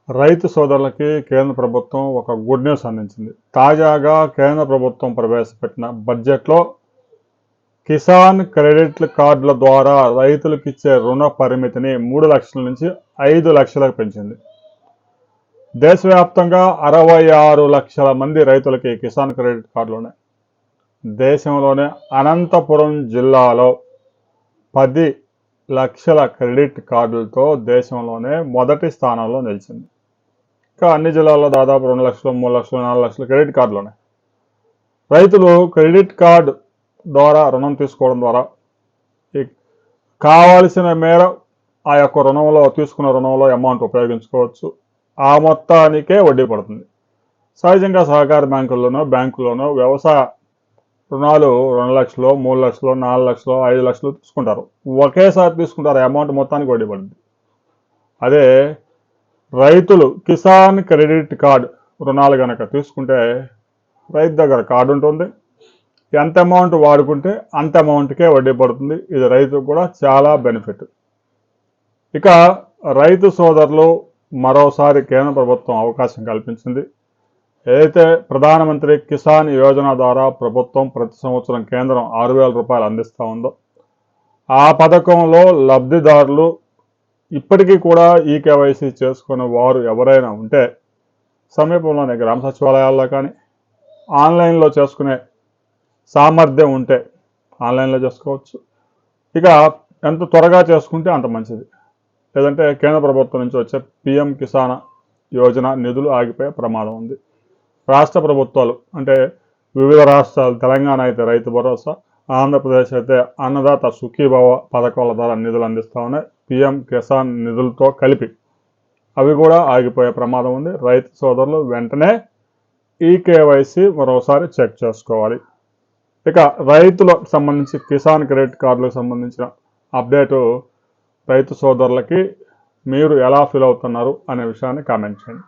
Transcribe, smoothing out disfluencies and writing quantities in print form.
రైతు సోదరులకి కేంద్ర ప్రభుత్వం ఒక గుడ్ న్యూస్ అందించింది. తాజాగా కేంద్ర ప్రభుత్వం ప్రవేశపెట్టిన బడ్జెట్లో కిసాన్ క్రెడిట్ కార్డుల ద్వారా రైతులకు ఇచ్చే రుణ పరిమితిని 3 లక్షల నుంచి 5 లక్షలకు పెంచింది. దేశవ్యాప్తంగా 66 లక్షల మంది రైతులకి కిసాన్ క్రెడిట్ కార్డులు ఉన్నాయి. దేశంలోనే అనంతపురం జిల్లాలో 10 లక్షల క్రెడిట్ కార్డులతో దేశంలోనే మొదటి స్థానంలో నిలిచింది. ఇంకా అన్ని జిల్లాల్లో దాదాపు 2 లక్షలు, 3 లక్షలు, 4 లక్షల క్రెడిట్ కార్డులు ఉన్నాయి. రైతులు క్రెడిట్ కార్డు ద్వారా రుణం తీసుకోవడం ద్వారా కావాల్సిన మేర ఆ యొక్క రుణంలో తీసుకున్న రుణంలో అమౌంట్ ఉపయోగించుకోవచ్చు. ఆ మొత్తానికే వడ్డీ పడుతుంది. సహజంగా సహకార బ్యాంకుల్లోనూ వ్యవసాయ రుణాలు 2 లక్షలు, 3 లక్షలు, 4 లక్షలు, 5 లక్షలు తీసుకుంటారు. ఒకేసారి తీసుకుంటారు. అమౌంట్ మొత్తానికి వడ్డీ పడుతుంది. అదే రైతులు కిసాన్ క్రెడిట్ కార్డు రుణాలు కనుక తీసుకుంటే రైతు దగ్గర కార్డు ఉంటుంది. ఎంత అమౌంట్ వాడుకుంటే అంత అమౌంట్కే వడ్డీ పడుతుంది. ఇది రైతుకు కూడా చాలా బెనిఫిట్. ఇక రైతు సోదరులు మరోసారి కేంద్ర ప్రభుత్వం అవకాశం కల్పించింది. ఏదైతే ప్రధానమంత్రి కిసాన్ యోజన ద్వారా ప్రభుత్వం ప్రతి సంవత్సరం కేంద్రం 6,000 రూపాయలు అందిస్తూ ఉందో ఆ పథకంలో లబ్ధిదారులు ఇప్పటికీ కూడా ఈకేవైసీ చేసుకునే వారు ఎవరైనా ఉంటే సమీపంలోని గ్రామ సచివాలయాల్లో కానీ ఆన్లైన్లో చేసుకునే సామర్థ్యం ఉంటే ఆన్లైన్లో చేసుకోవచ్చు. ఇక ఎంత త్వరగా చేసుకుంటే అంత మంచిది. లేదంటే కేంద్ర ప్రభుత్వం నుంచి వచ్చే పిఎం కిసాన్ యోజన నిధులు ఆగిపోయే ప్రమాదం ఉంది. రాష్ట్ర ప్రభుత్వాలు అంటే వివిధ రాష్ట్రాలు, తెలంగాణ అయితే రైతు భరోసా, ఆంధ్రప్రదేశ్ అయితే అన్నదాత సుఖీభవ పథకాల ద్వారా నిధులు అందిస్తూ ఉన్నాయి. పిఎం కిసాన్ నిధులతో కలిపి అవి కూడా ఆగిపోయే ప్రమాదం ఉంది. రైతు సోదరులు వెంటనే ఈకేవైసీ మరోసారి చెక్ చేసుకోవాలి. ఇక రైతులకు సంబంధించి కిసాన్ క్రెడిట్ కార్డులకు సంబంధించిన అప్డేటు రైతు సోదరులకి మీరు ఎలా ఫీల్ అవుతున్నారు అనే విషయాన్ని కామెంట్ చేయండి.